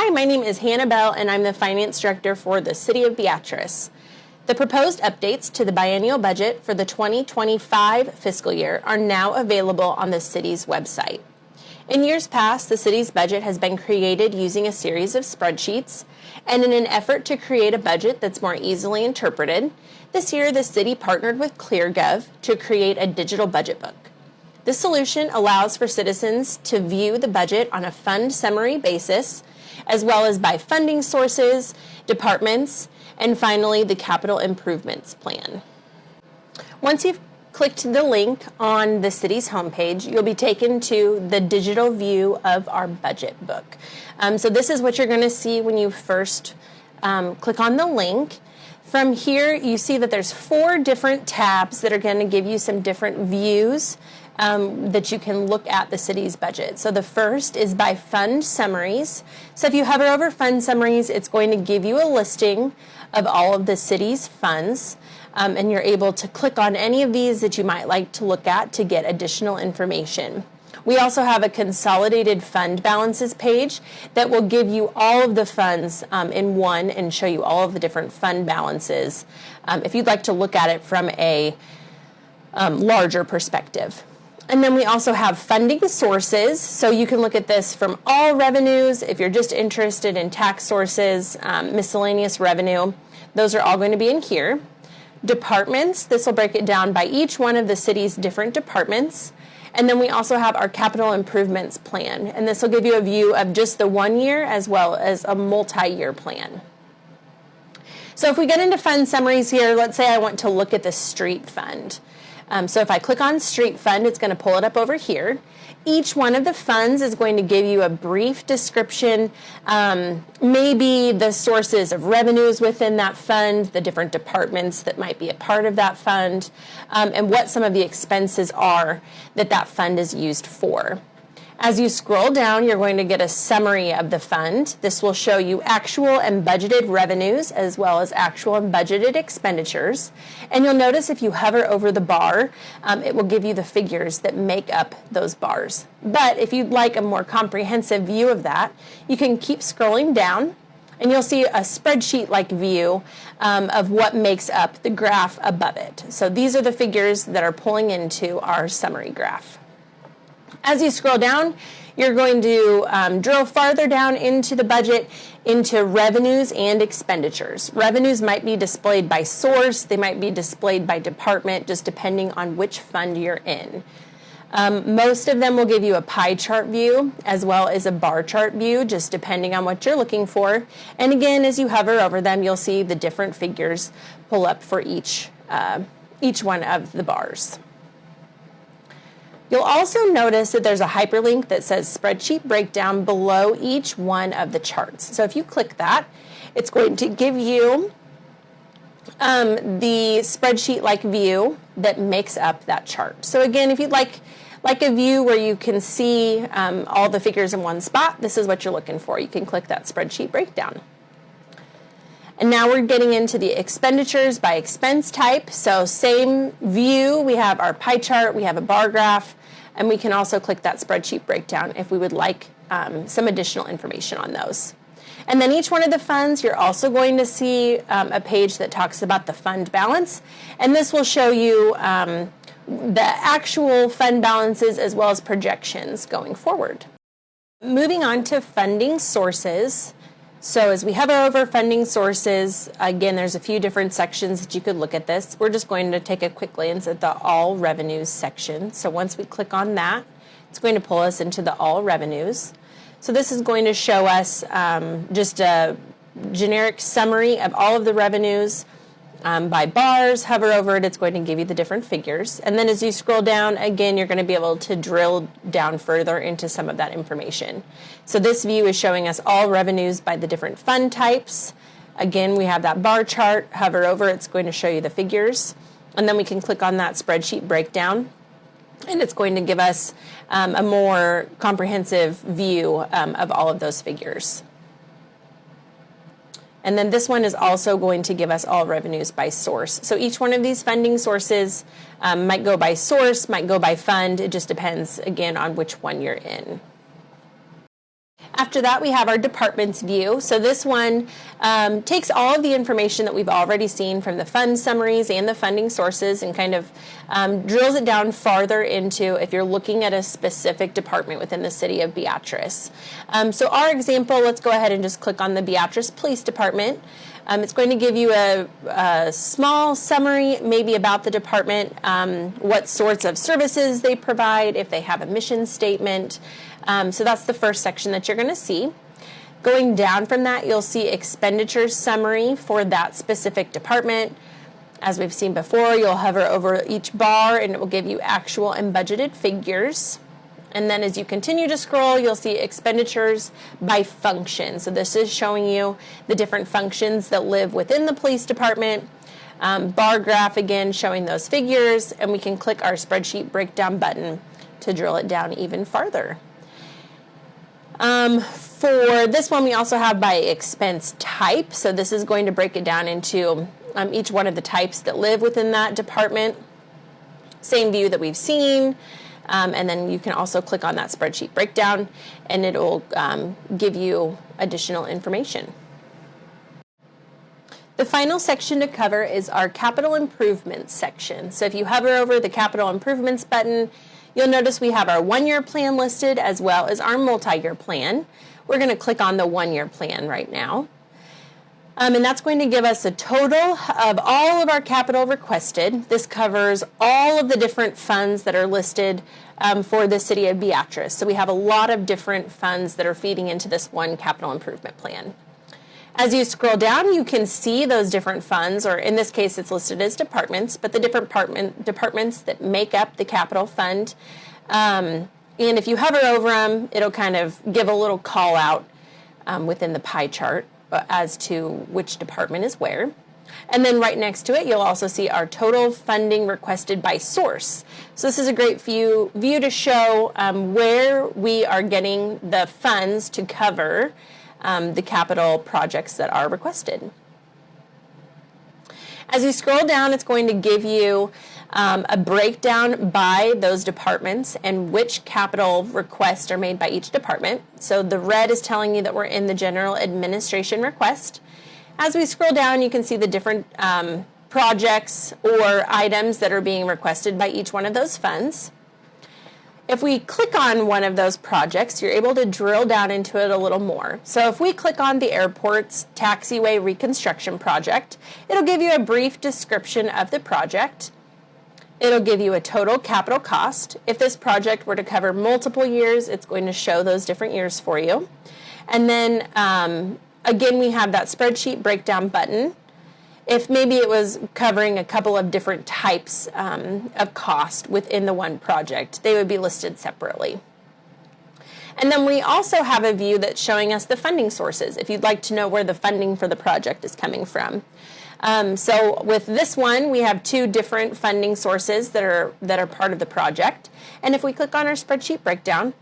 Hi, my name is Hannah Bell, and I'm the Finance Director for the City of Beatrice. The proposed updates to the biennial budget for the 2025 fiscal year are now available on the city's website. In years past, the city's budget has been created using a series of spreadsheets, and in an effort to create a budget that's more easily interpreted, this year the city partnered with ClearGov to create a digital budget book. This solution allows for citizens to view the budget on a fund summary basis, as well as by funding sources, departments, and finally the capital improvements plan. Once you've clicked the link on the city's homepage, you'll be taken to the digital view of our budget book. So this is what you're going to see when you first click on the link. From here, you see that there's 4 different tabs that are going to give you some different views that you can look at the city's budget. So the first is by fund summaries. So if you hover over fund summaries, it's going to give you a listing of all of the city's funds, and you're able to click on any of these that you might like to look at to get additional information. We also have a consolidated fund balances page that will give you all of the funds in one and show you all of the different fund balances if you'd like to look at it from a larger perspective. And then we also have funding sources, so you can look at this from all revenues. If you're just interested in tax sources, miscellaneous revenue, those are all going to be in here. Departments, this will break it down by each one of the city's different departments. And then we also have our capital improvements plan, and this will give you a view of just the 1 year as well as a multi-year plan. So if we get into fund summaries here, let's say I want to look at the street fund. So if I click on street fund, it's going to pull it up over here. Each one of the funds is going to give you a brief description, maybe the sources of revenues within that fund, the different departments that might be a part of that fund, and what some of the expenses are that that fund is used for. As you scroll down, you're going to get a summary of the fund. This will show you actual and budgeted revenues as well as actual and budgeted expenditures. And you'll notice if you hover over the bar, it will give you the figures that make up those bars. But if you'd like a more comprehensive view of that, you can keep scrolling down and you'll see a spreadsheet-like view of what makes up the graph above it. So these are the figures that are pulling into our summary graph. As you scroll down, you're going to drill farther down into the budget, into revenues and expenditures. Revenues might be displayed by source, they might be displayed by department, just depending on which fund you're in. Most of them will give you a pie chart view as well as a bar chart view, just depending on what you're looking for. And again, as you hover over them, you'll see the different figures pull up for each one of the bars. You'll also notice that there's a hyperlink that says spreadsheet breakdown below each one of the charts. So if you click that, it's going to give you the spreadsheet-like view that makes up that chart. So again, if you'd like a view where you can see all the figures in one spot, this is what you're looking for. You can click that spreadsheet breakdown. And now we're getting into the expenditures by expense type. So same view, we have our pie chart, we have a bar graph, and we can also click that spreadsheet breakdown if we would like some additional information on those. And then each one of the funds, you're also going to see a page that talks about the fund balance, and this will show you the actual fund balances as well as projections going forward. Moving on to funding sources. So as we hover over funding sources, again, there's a few different sections that you could look at this. We're just going to take a quick glance at the all revenues section. So once we click on that, it's going to pull us into the all revenues. So this is going to show us just a generic summary of all of the revenues by bars. Hover over it, it's going to give you the different figures. And then as you scroll down, again, you're going to be able to drill down further into some of that information. So this view is showing us all revenues by the different fund types. Again, we have that bar chart. Hover over, it's going to show you the figures. And then we can click on that spreadsheet breakdown, and it's going to give us a more comprehensive view of all of those figures. And then this one is also going to give us all revenues by source. So each one of these funding sources might go by source, might go by fund. It just depends, again, on which one you're in. After that, we have our departments view. So this one takes all of the information that we've already seen from the fund summaries and the funding sources and kind of drills it down farther into if you're looking at a specific department within the city of Beatrice. So our example, let's go ahead and just click on the Beatrice Police Department. It's going to give you a small summary maybe about the department, what sorts of services they provide, if they have a mission statement. So that's the first section that you're going to see. Going down from that, you'll see expenditures summary for that specific department. As we've seen before, you'll hover over each bar and it will give you actual and budgeted figures. And then as you continue to scroll, you'll see expenditures by function. So this is showing you the different functions that live within the police department. Bar graph again showing those figures, and we can click our spreadsheet breakdown button to drill it down even farther. For this one, we also have by expense type. So this is going to break it down into each one of the types that live within that department. Same view that we've seen. And then you can also click on that spreadsheet breakdown and it will give you additional information. The final section to cover is our capital improvements section. So if you hover over the capital improvements button, you'll notice we have our one-year plan listed as well as our multi-year plan. We're going to click on the one-year plan right now. And that's going to give us a total of all of our capital requested. This covers all of the different funds that are listed for the city of Beatrice. So we have a lot of different funds that are feeding into this one capital improvement plan. As you scroll down, you can see those different funds, or in this case it's listed as departments, but the different departments that make up the capital fund. And if you hover over them, it'll kind of give a little call out within the pie chart as to which department is where. And then right next to it, you'll also see our total funding requested by source. So this is a great view to show where we are getting the funds to cover the capital projects that are requested. As you scroll down, it's going to give you a breakdown by those departments and which capital requests are made by each department. So the red is telling you that we're in the general administration request. As we scroll down, you can see the different projects or items that are being requested by each one of those funds. If we click on one of those projects, you're able to drill down into it a little more. So if we click on the airport's taxiway reconstruction project, it'll give you a brief description of the project. It'll give you a total capital cost. If this project were to cover multiple years, it's going to show those different years for you. And then again, we have that spreadsheet breakdown button. If maybe it was covering a couple of different types of cost within the one project, they would be listed separately. And then we also have a view that's showing us the funding sources, if you'd like to know where the funding for the project is coming from. So with this one, we have two different funding sources that are part of the project. And if we click on our spreadsheet breakdown,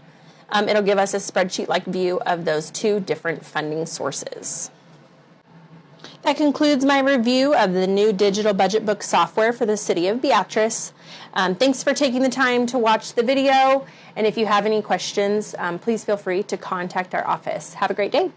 it'll give us a spreadsheet-like view of those two different funding sources. That concludes my review of the new digital budget book software for the city of Beatrice. Thanks for taking the time to watch the video. And if you have any questions, please feel free to contact our office. Have a great day.